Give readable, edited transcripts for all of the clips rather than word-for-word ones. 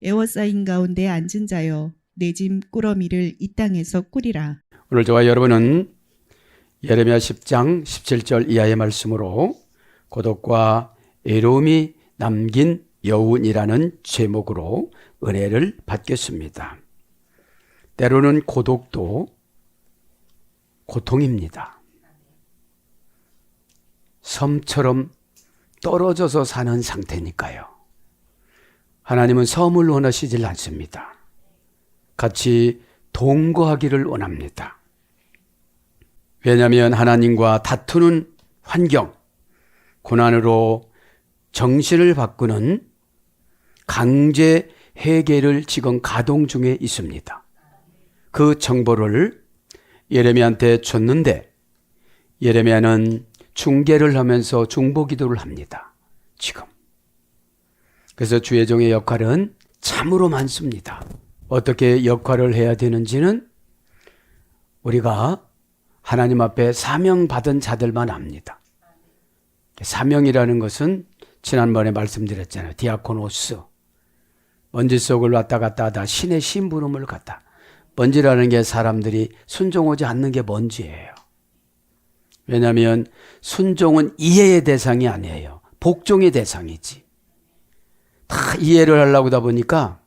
에워싸인 가운데 앉은 자여 내 짐 꾸러미를 이 땅에서 꾸리라. 오늘 저와 여러분은 예레미야 10장 17절 이하의 말씀으로 고독과 애로움이 남긴 여운이라는 제목으로 은혜를 받겠습니다. 때로는 고독도 고통입니다. 섬처럼 떨어져서 사는 상태니까요. 하나님은 섬을 원하시질 않습니다. 같이 동거하기를 원합니다. 왜냐하면 하나님과 다투는 환경, 고난으로 정신을 바꾸는 강제 회개를 지금 가동 중에 있습니다. 그 정보를 예레미야한테 줬는데 예레미야는 중개를 하면서 중보기도를 합니다. 지금. 그래서 주의 종의 역할은 참으로 많습니다. 어떻게 역할을 해야 되는지는 우리가 하나님 앞에 사명받은 자들만 압니다. 사명이라는 것은 지난번에 말씀드렸잖아요. 디아코노스. 먼지 속을 왔다 갔다 하다 신의 심부름을 갖다. 먼지라는 게 사람들이 순종하지 않는 게 먼지예요. 왜냐하면 순종은 이해의 대상이 아니에요. 복종의 대상이지. 다 이해를 하려고 하다 보니까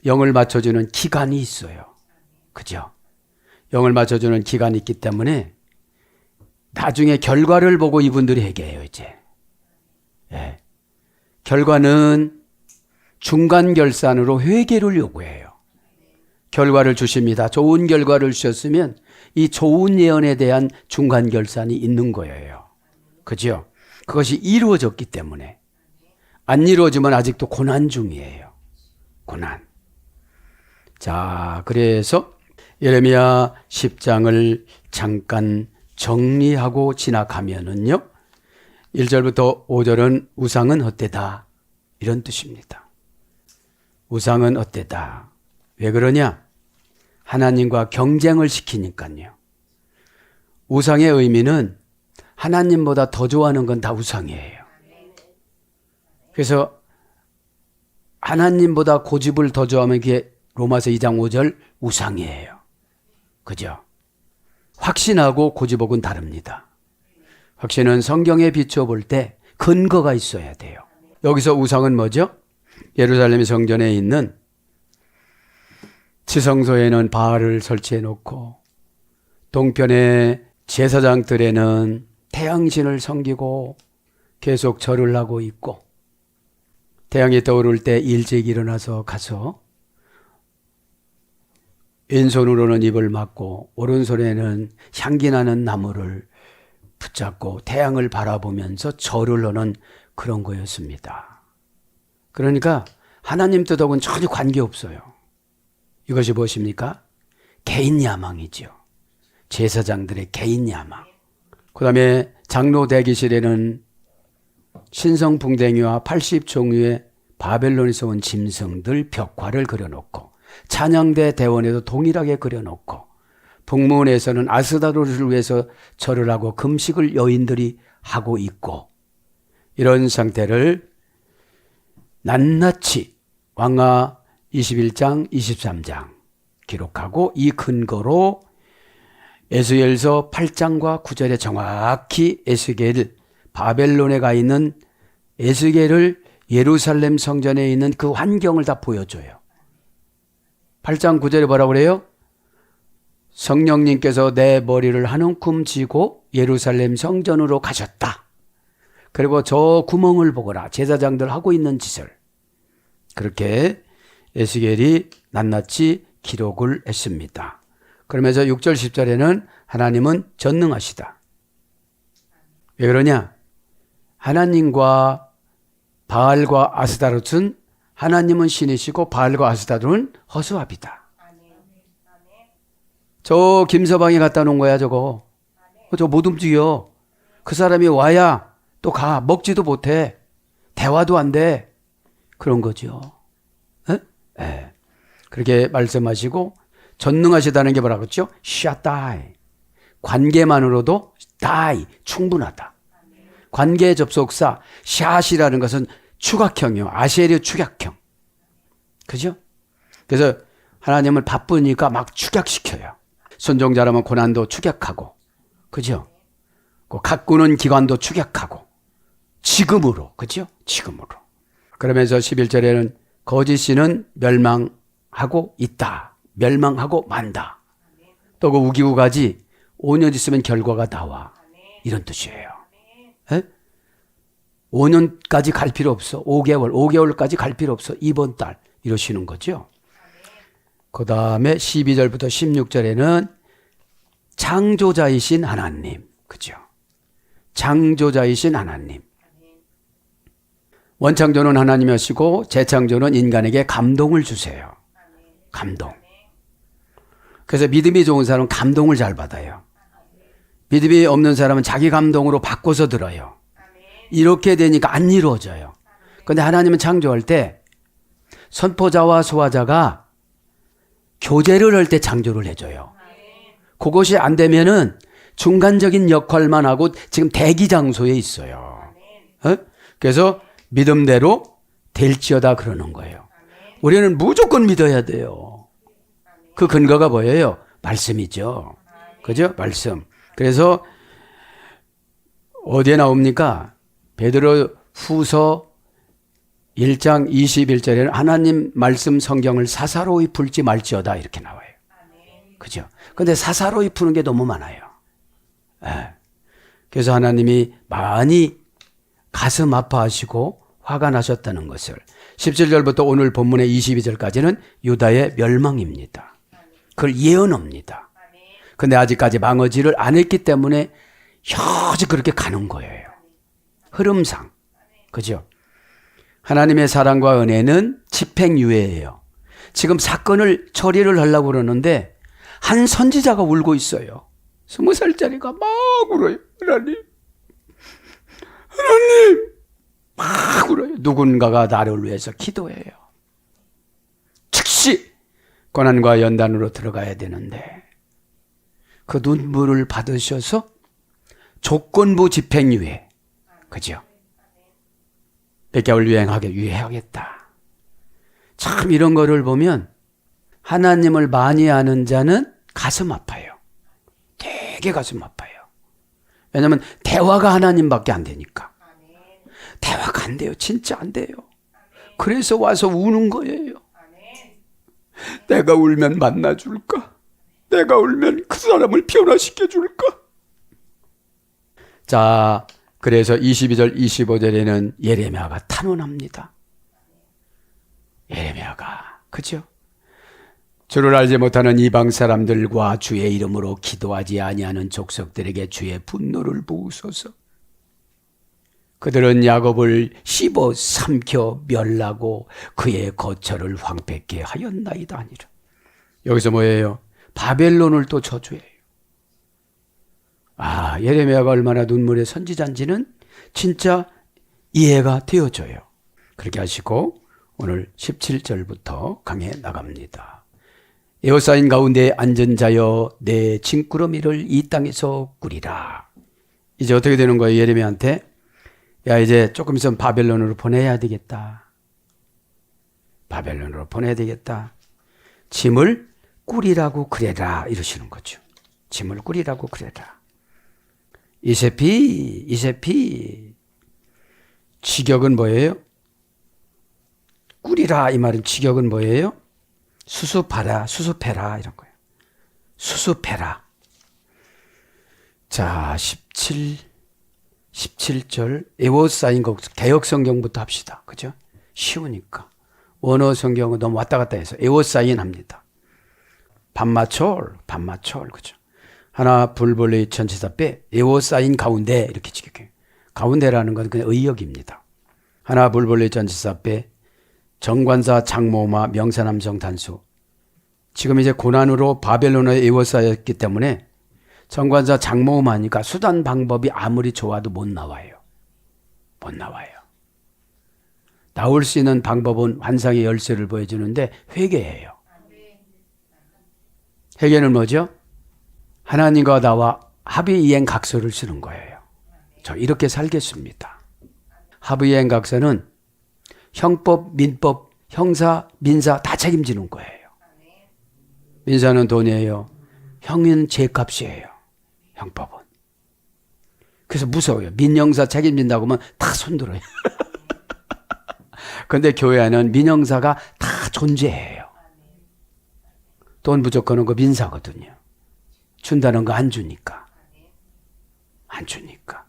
영을 맞춰주는 기간이 있어요. 그죠? 영을 맞춰주는 기간이 있기 때문에 나중에 결과를 보고 이분들이 회개해요, 이제. 예. 결과는 중간 결산으로 회개를 요구해요. 결과를 주십니다. 좋은 결과를 주셨으면 이 좋은 예언에 대한 중간 결산이 있는 거예요. 그죠? 그것이 이루어졌기 때문에. 안 이루어지면 아직도 고난 중이에요. 고난. 자, 그래서 예레미야 10장을 잠깐 정리하고 지나가면은요. 1절부터 5절은 우상은 헛되다. 이런 뜻입니다. 우상은 헛되다. 왜 그러냐? 하나님과 경쟁을 시키니까요. 우상의 의미는 하나님보다 더 좋아하는 건 다 우상이에요. 그래서 하나님보다 고집을 더 좋아하면 그게 로마서 2장 5절 우상이에요. 그죠? 확신하고 고집하고는 다릅니다. 확신은 성경에 비춰볼 때 근거가 있어야 돼요. 여기서 우상은 뭐죠? 예루살렘 성전에 있는 지성소에는 바알을 설치해 놓고 동편의 제사장들에는 태양신을 섬기고 계속 절을 하고 있고 태양이 떠오를 때 일찍 일어나서 가서 왼손으로는 입을 막고 오른손에는 향기나는 나무를 붙잡고 태양을 바라보면서 절을 하는 그런 거였습니다. 그러니까 하나님 뜻하고는 전혀 관계없어요. 이것이 무엇입니까? 개인 야망이죠. 제사장들의 개인 야망. 그 다음에 장로 대기실에는 신성풍뎅이와 80종류의 바벨론에서 온 짐승들 벽화를 그려놓고 찬양대 대원에도 동일하게 그려놓고 북문에서는 아스다로를 위해서 절을 하고 금식을 여인들이 하고 있고 이런 상태를 낱낱이 왕하 21장 23장 기록하고 이 근거로 에스겔서 8장과 9절에 정확히 에스겔 바벨론에 가 있는 에스겔을 예루살렘 성전에 있는 그 환경을 다 보여줘요. 8장 9절에 뭐라고 그래요? 성령님께서 내 머리를 한 움큼 쥐고 예루살렘 성전으로 가셨다. 그리고 저 구멍을 보거라. 제사장들 하고 있는 짓을. 그렇게 에스겔이 낱낱이 기록을 했습니다. 그러면서 6절 10절에는 하나님은 전능하시다. 왜 그러냐? 하나님과 바알과 아스타롯은 하나님은 신이시고 바알과 아스타롯은 허수아비다. 저 김서방이 갖다 놓은 거야 저거. 저 못 움직여. 그 사람이 와야 또 가. 먹지도 못해. 대화도 안 돼. 그런 거죠. 예. 그렇게 말씀하시고 전능하시다는 게 뭐라고 했죠? 샤다이. 관계만으로도 다이. 충분하다. 관계 접속사 샷이라는 것은 추각형이요. 아쉐르 축약형. 그죠? 그래서 하나님은 바쁘니까 막 축약시켜요. 순종자라면 고난도 축약하고, 그죠? 그 가꾸는 기관도 축약하고, 지금으로, 그죠? 지금으로. 그러면서 11절에는 거짓신은 멸망하고 있다. 멸망하고 만다. 또 그 우기우가지 5년 있으면 결과가 나와. 이런 뜻이에요. 에? 5년까지 갈 필요 없어. 5개월까지 갈 필요 없어. 이번 달. 이러시는 거죠. 그 다음에 12절부터 16절에는 창조자이신 하나님. 그죠? 창조자이신 하나님. 원창조는 하나님이시고 재창조는 인간에게 감동을 주세요. 감동. 그래서 믿음이 좋은 사람은 감동을 잘 받아요. 믿음이 없는 사람은 자기 감동으로 바꿔서 들어요. 이렇게 되니까 안 이루어져요. 그런데 하나님은 창조할 때 선포자와 소화자가 교제를 할 때 창조를 해줘요. 그것이 안 되면은 중간적인 역할만 하고 지금 대기 장소에 있어요. 그래서 믿음대로 될지어다 그러는 거예요. 우리는 무조건 믿어야 돼요. 그 근거가 뭐예요? 말씀이죠. 그죠? 말씀. 그래서 어디에 나옵니까? 베드로 후서 1장 21절에는 하나님 말씀 성경을 사사로이 풀지 말지어다 이렇게 나와요. 그죠? 근데 사사로이 푸는 게 너무 많아요. 네. 그래서 하나님이 많이 가슴 아파하시고 화가 나셨다는 것을 17절부터 오늘 본문의 22절까지는 유다의 멸망입니다. 그걸 예언합니다. 근데 아직까지 망어지를 안 했기 때문에 여지 그렇게 가는 거예요. 흐름상. 그죠? 하나님의 사랑과 은혜는 집행유예예요. 지금 사건을 처리를 하려고 그러는데 한 선지자가 울고 있어요. 20살짜리가 막 울어요. 하나님 막 울어요. 누군가가 나를 위해서 기도해요. 즉시 고난과 연단으로 들어가야 되는데 그 눈물을 받으셔서 조건부 집행유예. 그죠? 100개월 유예하겠다. 참 이런 거를 보면 하나님을 많이 아는 자는 가슴 아파요. 되게 가슴 아파요. 왜냐하면 대화가 하나님밖에 안 되니까. 대화가 안 돼요. 진짜 안 돼요. 그래서 와서 우는 거예요. 내가 울면 만나줄까? 내가 울면 그 사람을 변화시켜줄까? 자, 그래서 22절, 25절에는 예레미야가 탄원합니다. 예레미야가, 그죠? 주를 알지 못하는 이방 사람들과 주의 이름으로 기도하지 아니하는 족속들에게 주의 분노를 부으소서. 그들은 야곱을 씹어 삼켜 멸하고 그의 거처를 황폐케 하였나이다 하니라. 여기서 뭐예요? 바벨론을 또 저주해요. 아, 예레미야가 얼마나 눈물의 선지자인지는 진짜 이해가 되어져요. 그렇게 하시고 오늘 17절부터 강해 나갑니다. 에워싸인 가운데 앉은 자여 내 짐꾸러미를 이 땅에서 꾸리라. 이제 어떻게 되는 거예요? 예레미야한테 야 이제 조금 있으면 바벨론으로 보내야 되겠다. 바벨론으로 보내야 되겠다. 짐을 꾸리라고 그래라 이러시는 거죠. 짐을 꾸리라고 그래라. 이세피 직역은 뭐예요? 꾸리라 이 말은 직역은 뭐예요? 수습해라 이런 거예요. 수습해라. 자 17절 에워싸인 것 개역성경부터 합시다. 그죠? 쉬우니까. 원어 성경은 너무 왔다 갔다 해서 에워싸인 합니다. 반마철 그죠? 하나 불벌레 천지사배 에워싸인 가운데 이렇게 지켜요. 가운데라는 건 그냥 의역입니다. 하나 불벌레 천지사배 정관사 장모마 명사남성 단수. 지금 이제 고난으로 바벨론에 에워싸였기 때문에 정관사 장모마니까 수단 방법이 아무리 좋아도 못 나와요. 못 나와요. 나올 수 있는 방법은 환상의 열쇠를 보여주는데 회개예요. 회개는 뭐죠? 하나님과 나와 합의이행각서를 쓰는 거예요. 저 이렇게 살겠습니다. 합의이행각서는 형법, 민법 형사, 민사 다 책임지는 거예요. 민사는 돈이에요. 형은 죄값이에요. 형법은. 그래서 무서워요. 민형사 책임진다고 하면 다 손들어요. 그런데 교회는 민형사가 다 존재해요. 돈 부족하는 거 민사거든요. 준다는 거 안 주니까. 안 주니까.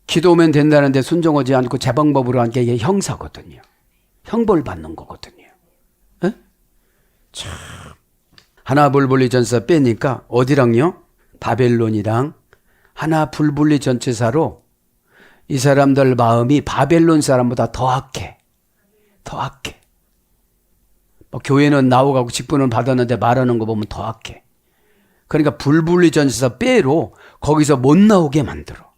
기도하면 된다는데 순종하지 않고 제 방법으로 하는 게 이게 형사거든요. 형벌 받는 거거든요. 에? 참. 하나 불분리 전치사 빼니까 어디랑요? 바벨론이랑 하나 불분리 전치사로 이 사람들 마음이 바벨론 사람보다 더 악해. 더 악해. 뭐 교회는 나오고 직분을 받았는데 말하는 거 보면 더 악해. 그러니까 불분리 전치사 빼로 거기서 못 나오게 만들어.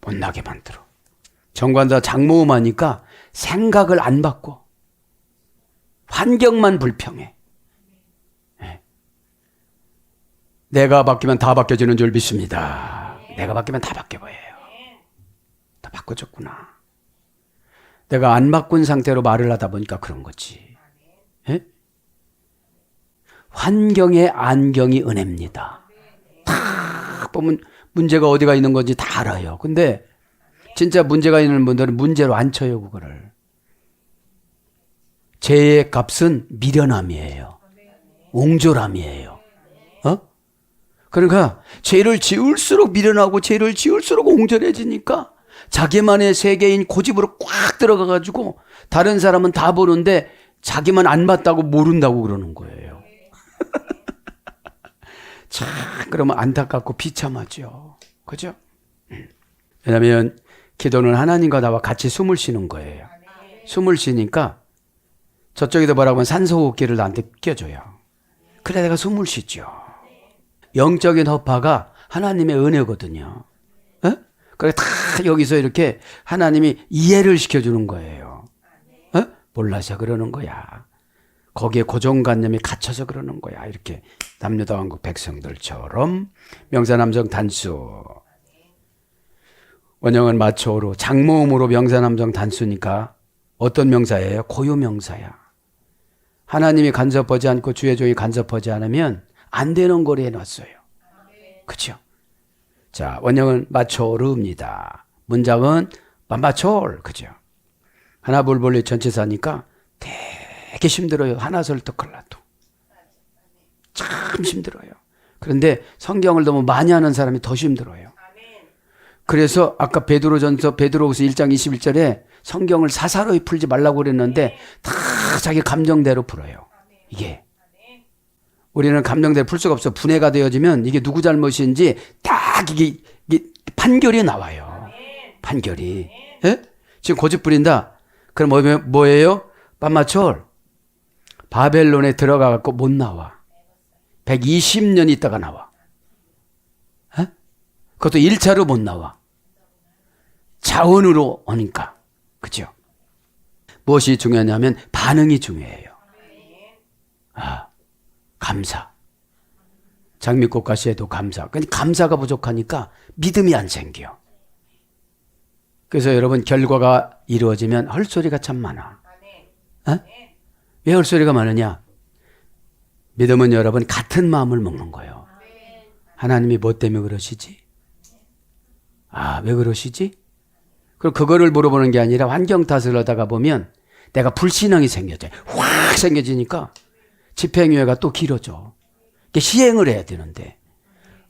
못 나게 만들어. 정관사 장모음 하니까 생각을 안 바꿔. 환경만 불평해. 네. 내가 바뀌면 다 바뀌어지는 줄 믿습니다. 내가 바뀌면 다 바뀌어 보여요. 다 바꿔졌구나. 내가 안 바꾼 상태로 말을 하다 보니까 그런 거지. 네? 환경의 안경이 은혜입니다. 딱 보면 문제가 어디가 있는 건지 다 알아요. 근데 진짜 문제가 있는 분들은 문제로 안 쳐요, 그거를. 죄의 값은 미련함이에요. 옹졸함이에요. 그러니까 죄를 지을수록 미련하고 죄를 지을수록 옹졸해지니까 자기만의 세계인 고집으로 꽉 들어가가지고 다른 사람은 다 보는데 자기만 안 봤다고 모른다고 그러는 거예요. 참, 그러면 안타깝고 비참하죠. 그죠? 왜냐하면 기도는 하나님과 나와 같이 숨을 쉬는 거예요. 숨을 쉬니까 저쪽에도 뭐라고 하면 산소호흡기를 나한테 껴줘요. 그래 내가 숨을 쉬죠. 영적인 허파가 하나님의 은혜거든요. 에? 그래 다 여기서 이렇게 하나님이 이해를 시켜주는 거예요. 에? 몰라서 그러는 거야. 거기에 고정관념이 갇혀서 그러는 거야. 이렇게 남유다왕국 백성들처럼 명사남성 단수. 원형은 마초로 장모음으로 명사남성 단수니까 어떤 명사예요? 고유명사야. 하나님이 간섭하지 않고 주의 종이 간섭하지 않으면 안 되는 거리 해놨어요. 그렇죠? 자, 원형은 마초르입니다. 문장은 맘마초르. 그죠? 하나 불분리 전치사니까 되게 힘들어요. 하나 설득하려도. 참 힘들어요. 그런데 성경을 너무 많이 하는 사람이 더 힘들어요. 그래서 아까 베드로전서 베드로후서 1장 21절에 성경을 사사로이 풀지 말라고 그랬는데 다 자기 감정대로 풀어요. 이게 우리는 감정대로 풀 수가 없어. 분해가 되어지면 이게 누구 잘못인지 딱 이게 판결이 나와요. 판결이. 예? 지금 고집 부린다. 그럼 뭐예요? 빰마철. 바벨론에 들어가 갖고 못 나와. 120년 있다가 나와. 에? 그것도 1차로 못 나와. 자원으로 오니까. 그죠? 무엇이 중요하냐면 반응이 중요해요. 감사. 장미꽃 가시에도 감사. 근데 감사가 부족하니까 믿음이 안 생겨. 그래서 여러분 결과가 이루어지면 헐소리가 참 많아. 에? 왜 헐소리가 많으냐? 믿음은 여러분 같은 마음을 먹는 거예요. 하나님이 뭐 때문에 그러시지? 왜 그러시지? 그럼 그거를 물어보는 게 아니라 환경 탓을 하다가 보면 내가 불신앙이 생겨져요. 확 생겨지니까 집행유예가 또 길어져. 시행을 해야 되는데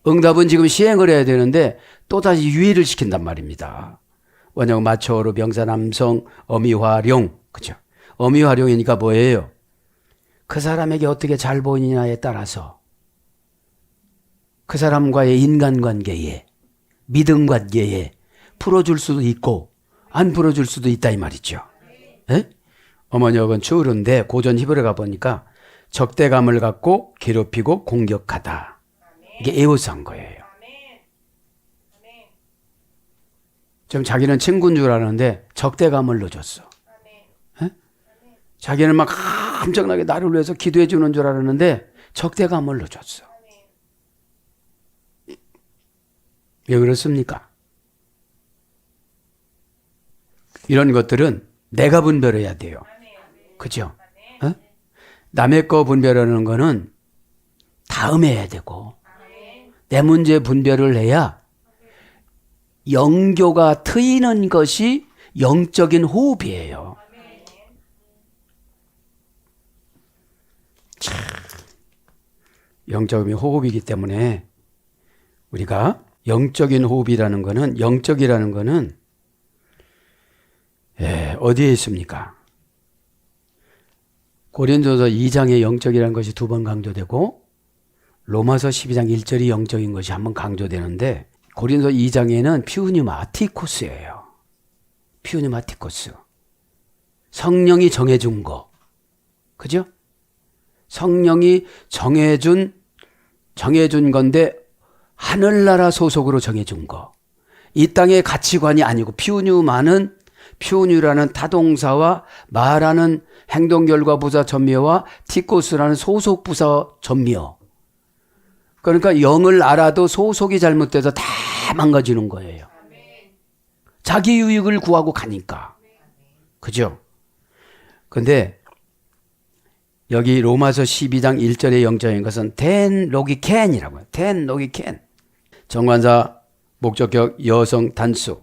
응답은 지금 시행을 해야 되는데 또다시 유예를 시킨단 말입니다. 원형 마초로 명사남성 어미화룡. 그죠? 어미화룡이니까 뭐예요? 그 사람에게 어떻게 잘 보이느냐에 따라서 그 사람과의 인간관계에 믿음관계에 풀어줄 수도 있고 안 풀어줄 수도 있다 이 말이죠. 에? 어머니역은 추울은데 고전 히브리가 보니까 적대감을 갖고 괴롭히고 공격하다. 이게 에오스한 거예요. 좀 자기는 친구인 줄 아는데 적대감을 넣어줬어. 에? 자기는 막 엄청나게 나를 위해서 기도해 주는 줄 알았는데 적대감을 넣어줬어. 왜 그렇습니까? 이런 것들은 내가 분별해야 돼요. 그죠? 어? 남의 거 분별하는 거는 다음에 해야 되고 내 문제 분별을 해야 영교가 트이는 것이 영적인 호흡이에요. 참, 영적인 호흡이기 때문에 우리가 영적인 호흡이라는 거는 영적이라는 거는 어디에 있습니까? 고린도서 2장의 영적이라는 것이 2번 강조되고 로마서 12장 1절이 영적인 것이 한 번 강조되는데 고린도서 2장에는 피우니마티코스예요. 피우니마티코스. 성령이 정해준 거. 그죠? 성령이 정해준 건데 하늘나라 소속으로 정해준 거. 이 땅의 가치관이 아니고 피우뉴라는 타동사와 말하는 행동결과 부사 전미어와 티코스라는 소속 부사 전미어. 그러니까 영을 알아도 소속이 잘못돼서 다 망가지는 거예요. 자기 유익을 구하고 가니까. 그죠? 근데 여기 로마서 12장 1절의 영적인 것은 ten logiken이라고 해요. ten logiken. 정관사 목적격 여성 단수.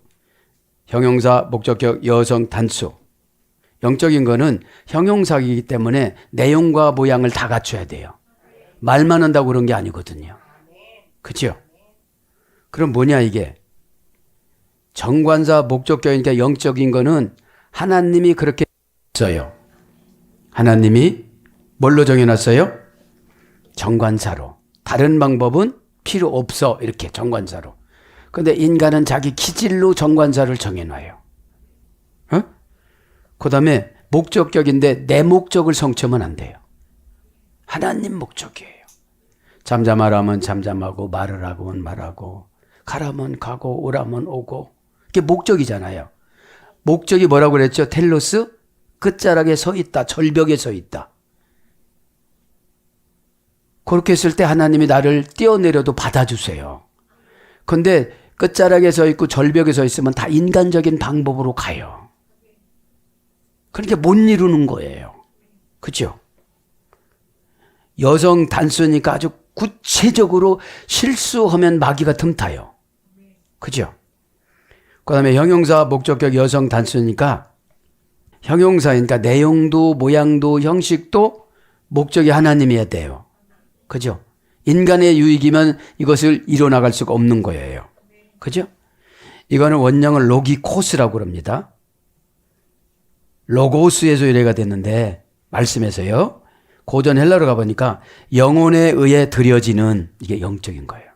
형용사 목적격 여성 단수. 영적인 거는 형용사이기 때문에 내용과 모양을 다 갖춰야 돼요. 말만 한다고 그런 게 아니거든요. 그죠? 그럼 뭐냐 이게? 정관사 목적격이니까 영적인 거는 하나님이 그렇게 했어요. 하나님이 뭘로 정해놨어요? 정관사로. 다른 방법은 필요 없어. 이렇게 정관사로. 근데 인간은 자기 기질로 정관사를 정해놔요. 그 다음에 목적격인데 내 목적을 성취하면 안 돼요. 하나님 목적이에요. 잠잠하라면 잠잠하고 말을 하면 말하고 가라면 가고 오라면 오고 이게 목적이잖아요. 목적이 뭐라고 그랬죠? 텔로스? 끝자락에 서 있다. 절벽에 서 있다. 그렇게 했을 때 하나님이 나를 뛰어내려도 받아주세요. 근데 끝자락에 서 있고 절벽에 서 있으면 다 인간적인 방법으로 가요. 그러니까 못 이루는 거예요. 그죠? 여성 단수니까 아주 구체적으로 실수하면 마귀가 틈타요. 그죠? 그 다음에 형용사 목적격 여성 단수니까 형용사니까 내용도 모양도 형식도 목적이 하나님이어야 돼요. 그죠? 인간의 유익이면 이것을 이뤄나갈 수가 없는 거예요. 그죠? 이거는 원형을 로기코스라고 그럽니다. 로고스에서 유래가 됐는데 말씀에서요. 고전 헬라로 가보니까 영혼에 의해 드려지는 이게 영적인 거예요.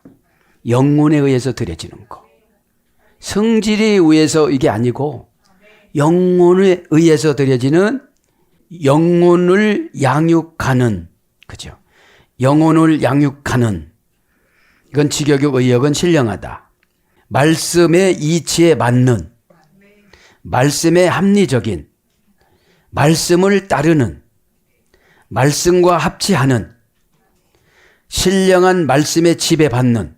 영혼에 의해서 드려지는 거. 성질에 의해서 이게 아니고 영혼에 의해서 드려지는 영혼을 양육하는 그죠? 영혼을 양육하는 이건 직역역 의역은 신령하다. 말씀의 이치에 맞는 말씀의 합리적인 말씀을 따르는 말씀과 합치하는 신령한 말씀에 지배받는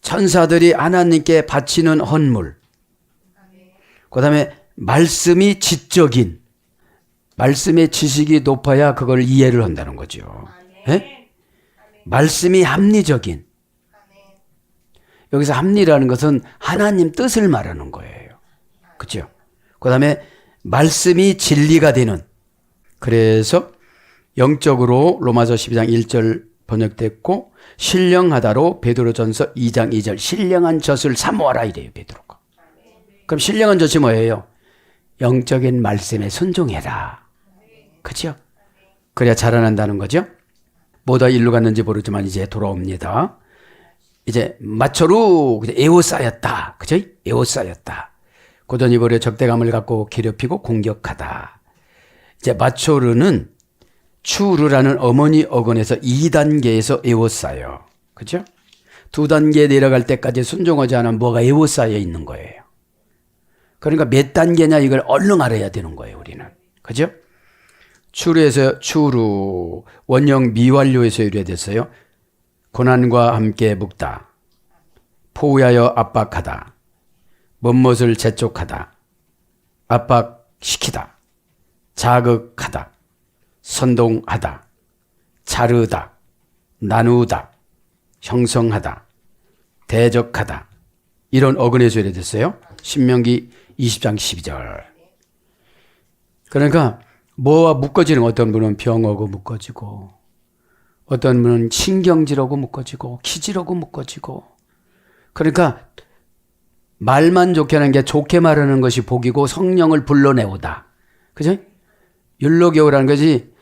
천사들이 하나님께 바치는 헌물 그 다음에 말씀이 지적인 말씀의 지식이 높아야 그걸 이해를 한다는 거죠. 네? 말씀이 합리적인 여기서 합리라는 것은 하나님 뜻을 말하는 거예요. 그렇죠? 그 다음에 말씀이 진리가 되는 그래서 영적으로 로마서 12장 1절 번역됐고 신령하다로 베드로전서 2장 2절 신령한 젖을 사모하라 이래요. 베드로가. 그럼 신령한 젖이 뭐예요? 영적인 말씀에 순종해라. 그렇죠? 그래야 자라난다는 거죠. 뭐다 일로 갔는지 모르지만 이제 돌아옵니다. 이제 마초루 에오싸였다. 그죠? 에오싸였다. 고전이 버려 적대감을 갖고 괴롭히고 공격하다. 이제 마초르는 추르라는 어머니 어근에서 2단계에서 에워싸요. 그죠? 2단계 내려갈 때까지 순종하지 않으면 뭐가 에워싸여 있는 거예요. 그러니까 몇 단계냐 이걸 얼른 알아야 되는 거예요, 우리는. 그죠? 추르에서 추르, 원형 미완료에서 유래됐어요. 고난과 함께 묵다. 포위하여 압박하다. 멋멋을 재촉하다. 압박시키다, 자극하다, 선동하다, 자르다, 나누다, 형성하다, 대적하다. 이런 어근의 소리가 됐어요. 신명기 20장 12절. 그러니까 뭐와 묶어지는, 어떤 분은 병하고 묶어지고, 어떤 분은 신경질하고 묶어지고, 기질하고 묶어지고. 그러니까 말만 좋게 하는 게, 좋게 말하는 것이 복이고 성령을 불러내오다. 그죠? 율로게오라는 것이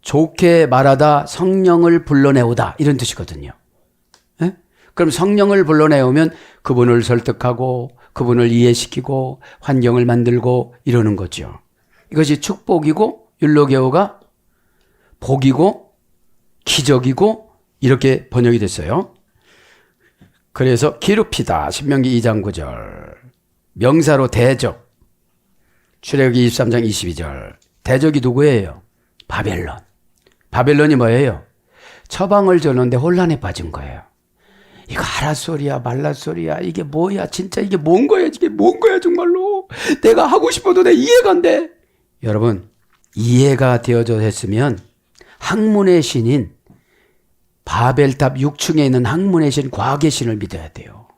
좋게 말하다, 성령을 불러내오다, 이런 뜻이거든요. 예? 그럼 성령을 불러내오면 그분을 설득하고 그분을 이해시키고 환경을 만들고 이러는 거죠. 이것이 축복이고, 율로게오가 복이고 기적이고, 이렇게 번역이 됐어요. 그래서 기룹이다, 신명기 2장 9절. 명사로 대적, 출애굽기 23장 22절. 대적이 누구예요? 바벨론. 바벨론이 뭐예요? 처방을 줬는데 혼란에 빠진 거예요. 이거 하라소리야 말라소리야, 이게 뭐야, 진짜 이게 뭔 거야, 이게 뭔 거야 정말로. 내가 하고 싶어도 내 이해가 안 돼. 여러분, 이해가 되어져 했으면 학문의 신인, 바벨탑 6층에 있는 학문의 신, 과학의 신을 믿어야 돼요.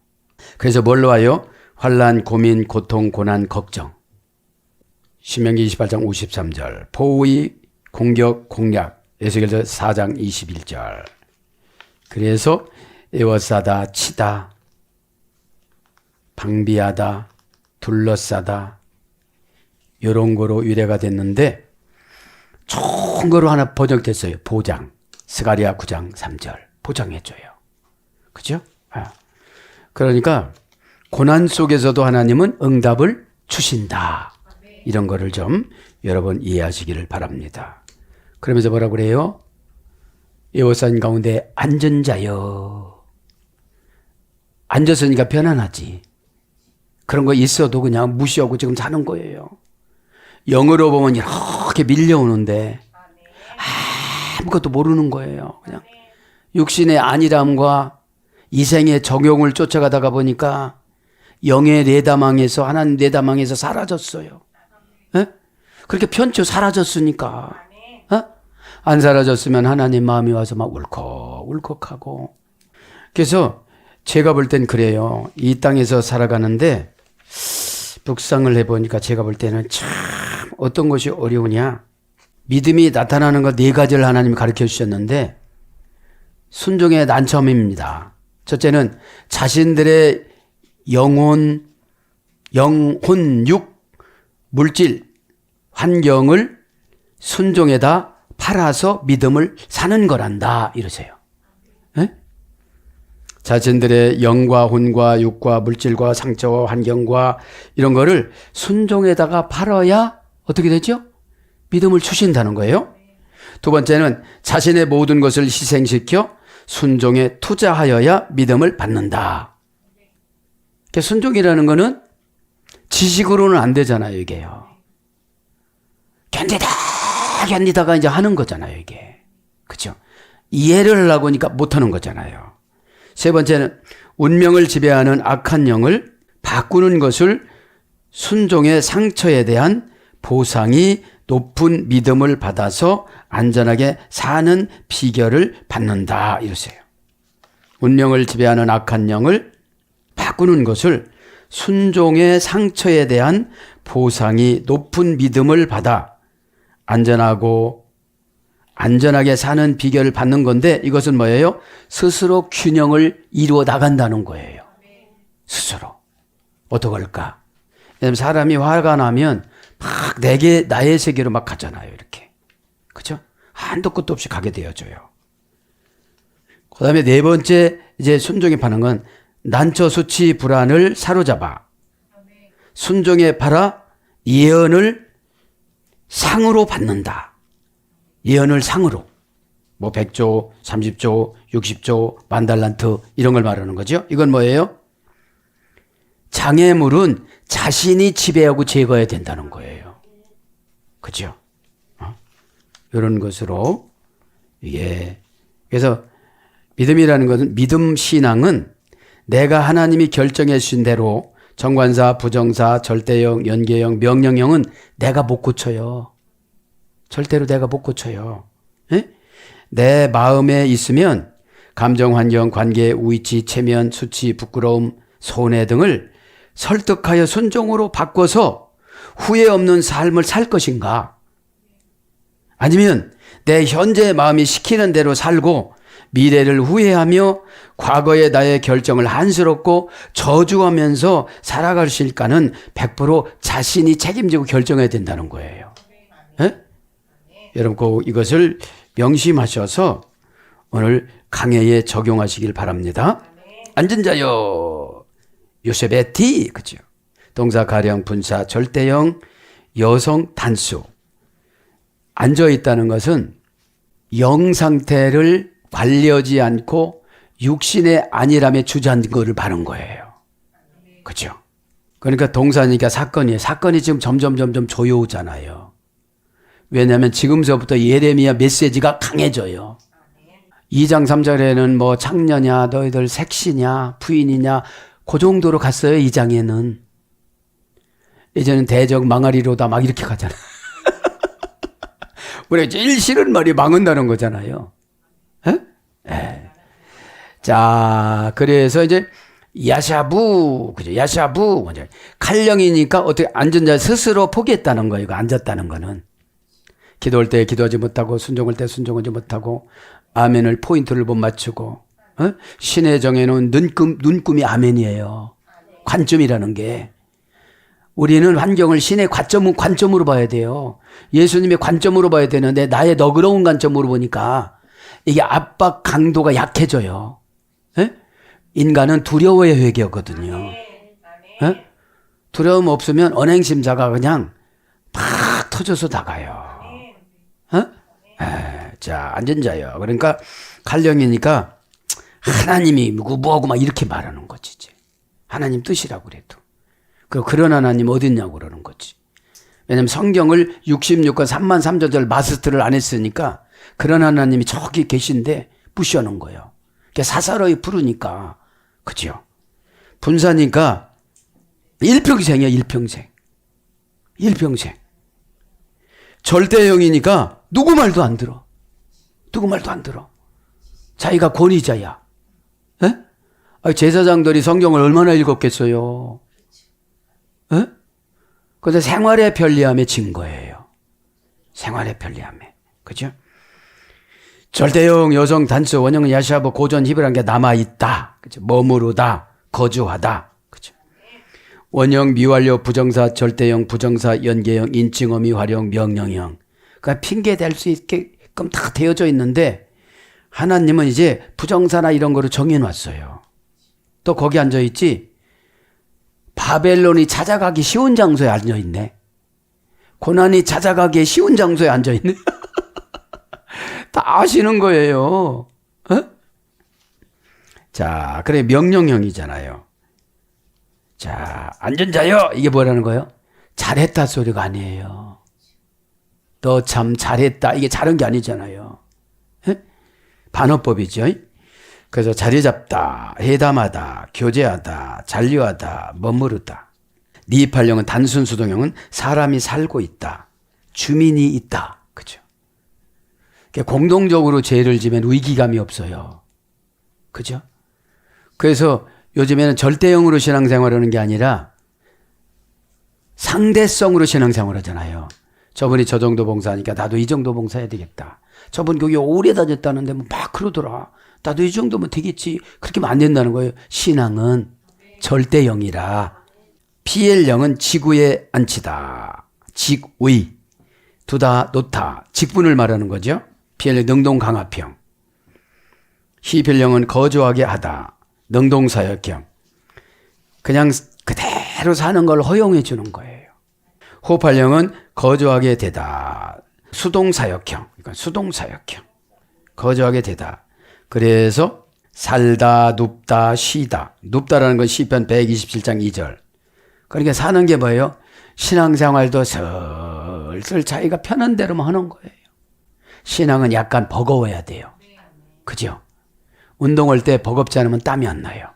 그래서 뭘로 와요? 환난, 고민, 고통, 고난, 걱정. 신명기 28장 53절. 포위, 공격, 공략. 에스겔서 4장 21절. 그래서 에워싸다, 치다, 방비하다, 둘러싸다, 이런 거로 유래가 됐는데, 좋은 거로 하나 번역됐어요. 보장. 스가랴 9장 3절. 보장해줘요. 그죠? 그러니까 고난 속에서도 하나님은 응답을 주신다. 이런 거를 좀 여러분 이해하시기를 바랍니다. 그러면서 뭐라고 그래요? 에워싼 가운데 앉은 자여. 앉았으니까 편안하지. 그런 거 있어도 그냥 무시하고 지금 사는 거예요. 영어로 보면 이렇게 밀려오는데 아무것도 모르는 거예요. 그냥 육신의 안일함과 이생의 적용을 쫓아가다가 보니까 영의 내다망에서, 하나님 내다망에서 사라졌어요. 에? 그렇게 편쳐 사라졌으니까. 안 사라졌으면 하나님 마음이 와서 막 울컥울컥하고. 그래서 제가 볼 땐 그래요. 이 땅에서 살아가는데 묵상을 해보니까 제가 볼 때는 참 어떤 것이 어려우냐. 믿음이 나타나는 것 4가지를 하나님이 가르쳐 주셨는데, 순종의 난처함입니다. 첫째는 자신들의 영혼, 육, 물질, 환경을 순종에다 팔아서 믿음을 사는 거란다, 이러세요. 에? 자신들의 영과 혼과 육과 물질과 상처와 환경과 이런 거를 순종에다가 팔아야 어떻게 되죠? 믿음을 주신다는 거예요. 두 번째는 자신의 모든 것을 희생시켜 순종에 투자하여야 믿음을 받는다. 순종이라는 거는 지식으로는 안 되잖아요, 이게요. 견디다가 이제 하는 거잖아요, 이게. 그죠? 이해를 하려고 하니까 못하는 거잖아요. 세 번째는 운명을 지배하는 악한 영을 바꾸는 것을 순종의 상처에 대한 보상이 높은 믿음을 받아서 안전하게 사는 비결을 받는다, 이러세요. 운명을 지배하는 악한 영을 바꾸는 것을 순종의 상처에 대한 보상이 높은 믿음을 받아 안전하게 사는 비결을 받는 건데, 이것은 뭐예요? 스스로 균형을 이루어 나간다는 거예요. 스스로. 어떡할까? 왜냐하면 사람이 화가 나면 막 나의 세계로 막 가잖아요, 이렇게. 그죠? 한도 끝도 없이 가게 되어져요. 그 다음에 4번째, 이제 순종에 파는 건 난처, 수치, 불안을 사로잡아 순종에 팔아 예언을 상으로 받는다. 예언을 상으로. 뭐 100조, 30조, 60조, 10,000,000 이런 걸 말하는 거죠. 이건 뭐예요? 장애물은 자신이 지배하고 제거해야 된다는 거예요. 그죠? 이런 것으로, 이게. 그래서 믿음이라는 것은, 믿음 신앙은 내가 하나님이 결정해 주신 대로 정관사, 부정사, 절대형, 연계형, 명령형은 내가 못 고쳐요. 절대로 내가 못 고쳐요. 에? 내 마음에 있으면 감정, 환경, 관계, 우위치, 체면, 수치, 부끄러움, 손해 등을 설득하여 순종으로 바꿔서 후회 없는 삶을 살 것인가? 아니면 내 현재의 마음이 시키는 대로 살고 미래를 후회하며 과거의 나의 결정을 한스럽고 저주하면서 살아가실까는 100% 자신이 책임지고 결정해야 된다는 거예요. 에? 여러분 꼭 이것을 명심하셔서 오늘 강해에 적용하시길 바랍니다. 앉은 자요. 요세베티. 그죠? 동사 가령, 분사, 절대형, 여성, 단수. 앉아 있다는 것은 영 상태를 관리하지 않고 육신의 안일함에 주저앉은 바른 거예요. 그죠? 그러니까 동사니까 사건이에요. 사건이 지금 점점 조여오잖아요. 왜냐하면 지금서부터 예레미야 메시지가 강해져요. 2장 3절에는 뭐 창녀냐 너희들 색시냐 부인이냐 그 정도로 갔어요. 2장에는. 이제는 대적 망하리로다 막 이렇게 가잖아. 우리가 제일 싫은 말이 망한다는 거잖아요. 에? 에. 자, 그래서 이제 야샤부, 그죠? 야샤부, 칼령이니까 어떻게 앉은 자 스스로 포기했다는 거예요. 이거 앉았다는 거는. 기도할 때 기도하지 못하고 순종할 때 순종하지 못하고 아멘을 포인트를 못 맞추고 신의 정에는 눈금이 아멘이에요. 관점이라는 게. 우리는 환경을 신의 관점으로 봐야 돼요. 예수님의 관점으로 봐야 되는데 나의 너그러운 관점으로 보니까 이게 압박 강도가 약해져요. 에? 인간은 두려워야 회개하거든요. 에? 두려움 없으면 언행심사가 그냥 팍 터져서 나가요. 자, 앉은 자요. 그러니까 칼령이니까 하나님이 뭐하고 막 이렇게 말하는 거지. 이제. 하나님 뜻이라고 그래도. 그런 하나님 어딨냐고 그러는 거지. 왜냐면 성경을 66권 3만 3천절 마스터를 안 했으니까 그런 하나님이 저기 계신데 무시하는 거예요. 사사로이 부르니까. 그죠? 분사니까 일평생이야, 일평생. 일평생. 절대형이니까 누구 말도 안 들어. 누구 말도 안 들어. 자기가 권위자야. 에? 제사장들이 성경을 얼마나 읽었겠어요. 에? 그런데 생활의 편리함에 진 거예요. 생활의 편리함에. 그죠? 절대형, 여성, 단수, 원형, 야샤브, 고전, 히브리한 게 남아있다. 그죠? 머무르다, 거주하다. 그죠? 원형, 미완료, 부정사, 절대형, 부정사, 연계형, 인칭, 어미, 활용, 명령형. 그러니까 핑계 댈 수 있게끔 다 되어져 있는데 하나님은 이제 부정사나 이런 거로 정해놨어요. 또 거기 앉아있지? 바벨론이 찾아가기 쉬운 장소에 앉아있네. 고난이 찾아가기 쉬운 장소에 앉아있네. 다 아시는 거예요. 자, 그래 명령형이잖아요. 자, 앉은 자요. 이게 뭐라는 거예요? 잘했다 소리가 아니에요. 너 참 잘했다. 이게 잘한 게 아니잖아요. 반어법이죠. 그래서 자리 잡다, 회담하다, 교제하다, 잔류하다, 머무르다. 니팔령은 단순 수동형은 사람이 살고 있다. 주민이 있다. 그죠? 공동적으로 죄를 지면 위기감이 없어요. 그죠? 그래서 요즘에는 절대형으로 신앙생활하는 게 아니라 상대성으로 신앙생활 하잖아요. 저분이 저 정도 봉사하니까 나도 이 정도 봉사해야 되겠다. 저분 거기 오래 다녔다는데 뭐 막 그러더라. 나도 이 정도면 되겠지. 그렇게 하면 안 된다는 거예요. 신앙은 절대형이라. PL형은 지구에 앉히다. 직위. 두다, 놓다. 직분을 말하는 거죠. PL형 능동강압형. 히필형은 거주하게 하다. 능동사역형. 그냥 그대로 사는 걸 허용해 주는 거예요. 호팔형은 거주하게 되다. 수동사역형. 그러니까 수동사역형. 거주하게 되다. 그래서 살다, 눕다, 쉬다. 눕다라는 건 시편 127장 2절. 그러니까 사는 게 뭐예요? 신앙생활도 슬슬 자기가 편한 대로만 하는 거예요. 신앙은 약간 버거워야 돼요. 그죠? 운동할 때 버겁지 않으면 땀이 안 나요.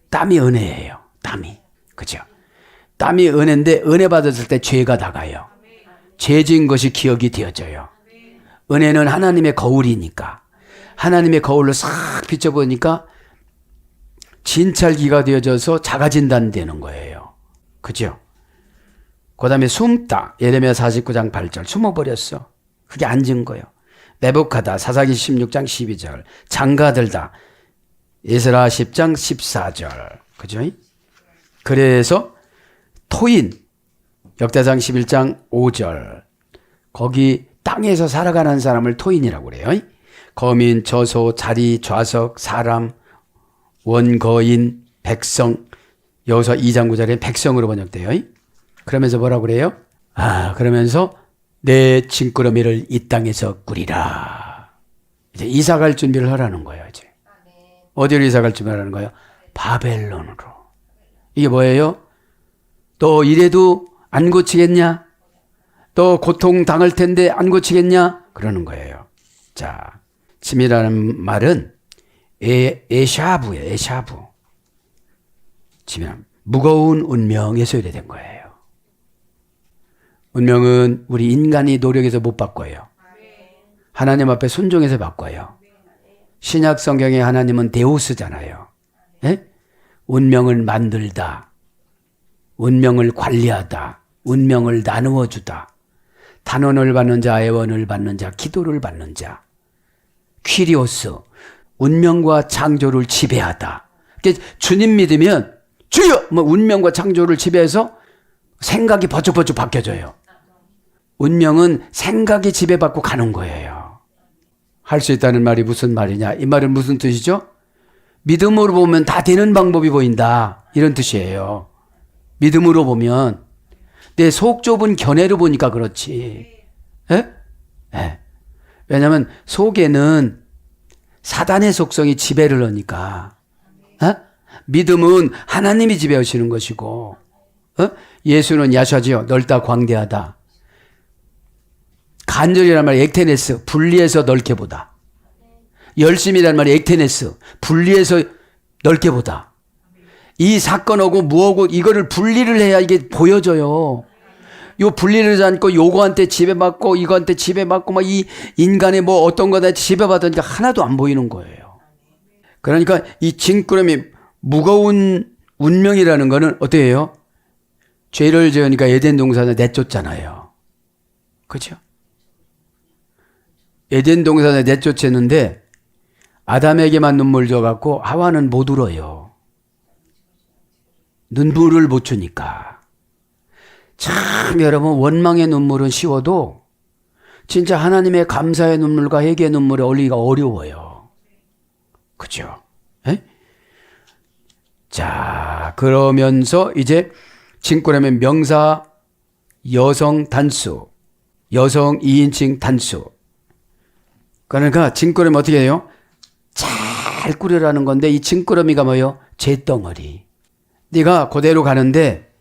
땀이 은혜예요. 땀이. 그죠? 땀이 은혜인데 은혜 받았을 때 죄가 나가요. 죄 지은 것이 기억이 되어져요. 은혜는 하나님의 거울이니까 하나님의 거울로 싹 비춰보니까 진찰기가 되어져서 자가진단되는 거예요. 그죠? 그 다음에 숨다. 예레미야 49장 8절 숨어버렸어. 그게 앉은 거예요. 매복하다. 사사기 16장 12절. 장가들다. 에스라 10장 14절. 그죠? 그래서 토인. 역대상 11장 5절. 거기 땅에서 살아가는 사람을 토인이라고 그래요. 거민, 저소, 자리, 좌석, 사람, 원거인, 백성. 여기서 2장 9절에 백성으로 번역돼요. 그러면서 뭐라고 그래요? 그러면서 내 짐꾸러미를 이 땅에서 꾸리라. 이제 이사 갈 준비를 하라는 거예요, 이제. 어디로 이사 갈 준비를 하라는 거예요? 바벨론으로. 이게 뭐예요? 너 이래도 안 고치겠냐? 너 고통 당할 텐데 안 고치겠냐? 그러는 거예요. 자, 짐이라는 말은 에샤브예요, 에샤브. 짐이란 무거운 운명에서 유래된 거예요. 운명은 우리 인간이 노력해서 못 바꿔요. 하나님 앞에 순종해서 바꿔요. 신약 성경에 하나님은 데우스잖아요. 예? 운명을 만들다, 운명을 관리하다, 운명을 나누어 주다, 단원을 받는 자, 애원을 받는 자, 기도를 받는 자, 퀴리오스, 운명과 창조를 지배하다. 그러니까 주님 믿으면 주여! 운명과 창조를 지배해서 생각이 버쩍버쩍 바뀌어져요. 운명은 생각이 지배받고 가는 거예요. 할 수 있다는 말이 무슨 말이냐? 이 말은 무슨 뜻이죠? 믿음으로 보면 다 되는 방법이 보인다. 이런 뜻이에요. 믿음으로 보면 내 속 좁은 견해로 보니까 그렇지. 에? 에. 왜냐하면 속에는 사단의 속성이 지배를 하니까. 에? 믿음은 하나님이 지배하시는 것이고, 예수는 야샤지요. 넓다 광대하다. 간절이란 말이 액테네스, 분리해서 넓게 보다. 열심이란 말이 액테네스, 분리해서 넓게 보다. 이 사건하고 무엇고 이거를 분리를 해야 이게 보여져요. 요 분리를 하지 않고 요거한테 지배받고 이거한테 지배받고 막 이 인간의 뭐 어떤 거다 지배받으니까 하나도 안 보이는 거예요. 그러니까 이 짐꾸러미 무거운 운명이라는 거는 어떻게 해요? 죄를 지으니까 에덴 동산에 내쫓잖아요. 그렇죠? 에덴 동산에 내쫓았는데 아담에게만 눈물 줘갖고 하와는 못 울어요. 눈물을 못 주니까. 참 여러분 원망의 눈물은 쉬워도 진짜 하나님의 감사의 눈물과 회개의 눈물에 올리기가 어려워요. 그죠? 에? 자, 그러면서 이제 짐꾸러미 명사 여성 단수, 여성 2인칭 단수. 그러니까 짐꾸러미 어떻게 해요? 잘 꾸려라는 건데 이 짐꾸러미가 뭐예요? 죄덩어리. 네가 그대로 가는데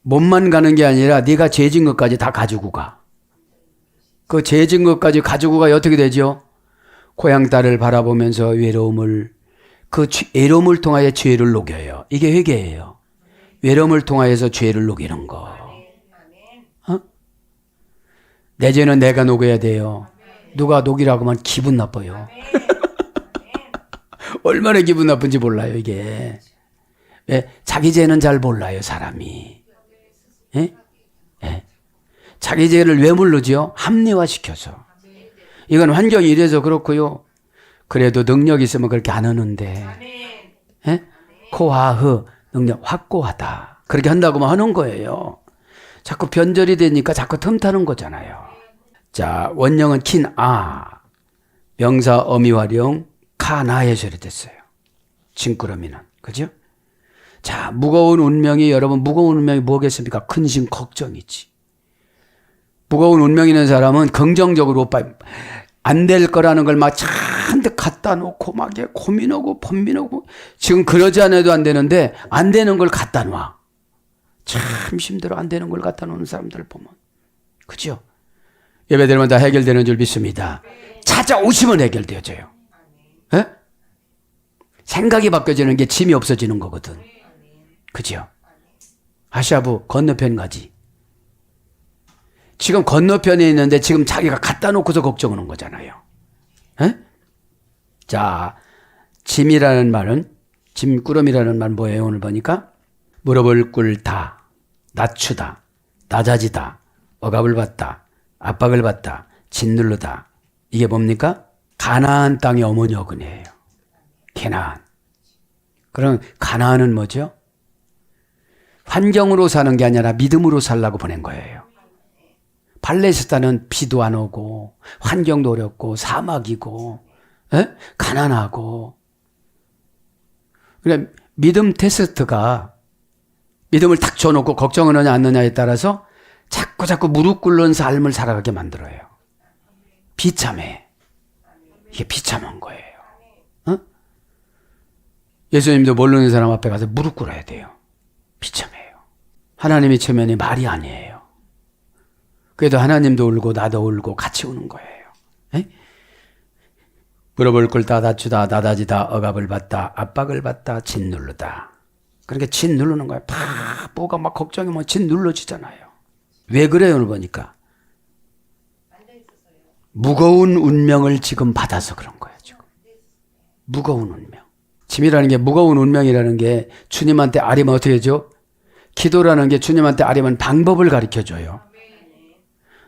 몸만 가는 게 아니라 네가 죄진 것까지 다 가지고 가. 그 죄진 것까지 가지고 가 어떻게 되죠? 고향 딸을 바라보면서 외로움을 그 외로움을 통하여 죄를 녹여요. 이게 회개예요. 외로움을 통하여서 죄를 녹이는 거. 내 죄는 내가 녹여야 돼요. 누가 녹이라고 하면 기분 나빠요. 얼마나 기분 나쁜지 몰라요, 이게. 왜? 자기 죄는 잘 몰라요, 사람이. 예? 예. 자기 죄를 왜 모르죠? 합리화시켜서. 이건 환경이 이래서 그렇고요. 그래도 능력이 있으면 그렇게 안 하는데. 예? 코하흐, 능력 확고하다. 그렇게 한다고만 하는 거예요. 자꾸 변절이 되니까 자꾸 틈타는 거잖아요. 자, 원형은 킨아. 명사 어미활용 카나에 처리됐어요. 짐꾸러미는. 그죠? 자, 무거운 운명이 여러분 무거운 운명이 뭐겠습니까? 근심 걱정이지. 무거운 운명 있는 사람은 긍정적으로 안 될 거라는 걸 막 잔뜩 갖다 놓고 막 고민하고 번민하고 지금 그러지 않아도 안 되는데 안 되는 걸 갖다 놔. 참 힘들어 안 되는 걸 갖다 놓는 사람들 보면. 그죠? 예배드리면 다 해결되는 줄 믿습니다. 찾아오시면 해결되어져요. 에? 생각이 바뀌어지는 게 짐이 없어지는 거거든. 그죠? 아시아부 건너편 가지. 지금 건너편에 있는데 지금 자기가 갖다 놓고서 걱정하는 거잖아요. 에? 자, 짐이라는 말은, 짐꾸러미라는 말은 뭐예요? 오늘 보니까 무릎을 꿇다, 낮추다, 낮아지다, 억압을 받다, 압박을 받다, 짓누르다. 이게 뭡니까? 가나안 땅의 어머니 어근이에요. 가나안. 그럼 가나안은 뭐죠? 환경으로 사는 게 아니라 믿음으로 살라고 보낸 거예요. 팔레스타인은 비도 안 오고 환경도 어렵고 사막이고 가난하고. 그러니까 믿음 테스트가 믿음을 탁 줘놓고 걱정하느냐 안 하느냐에 따라서 자꾸 무릎 꿇는 삶을 살아가게 만들어요. 비참해. 이게 비참한 거예요. 예수님도 모르는 사람 앞에 가서 무릎 꿇어야 돼요. 비참해요. 하나님의 체면이 말이 아니에요. 그래도 하나님도 울고 나도 울고 같이 우는 거예요. 에? 무릎을 꿇다 낮추다 낮아지다 억압을 받다 압박을 받다 짓누르다. 그러니까 짓누르는 거예요. 뭐가 막 걱정이면 짓눌러지잖아요. 왜 그래요? 오늘 보니까 무거운 운명을 지금 받아서 그런 거예요. 지금 무거운 운명. 짐이라는 게, 무거운 운명이라는 게 주님한테 아리면 어떻게 해줘? 기도라는 게 주님한테 아리면 방법을 가르쳐줘요.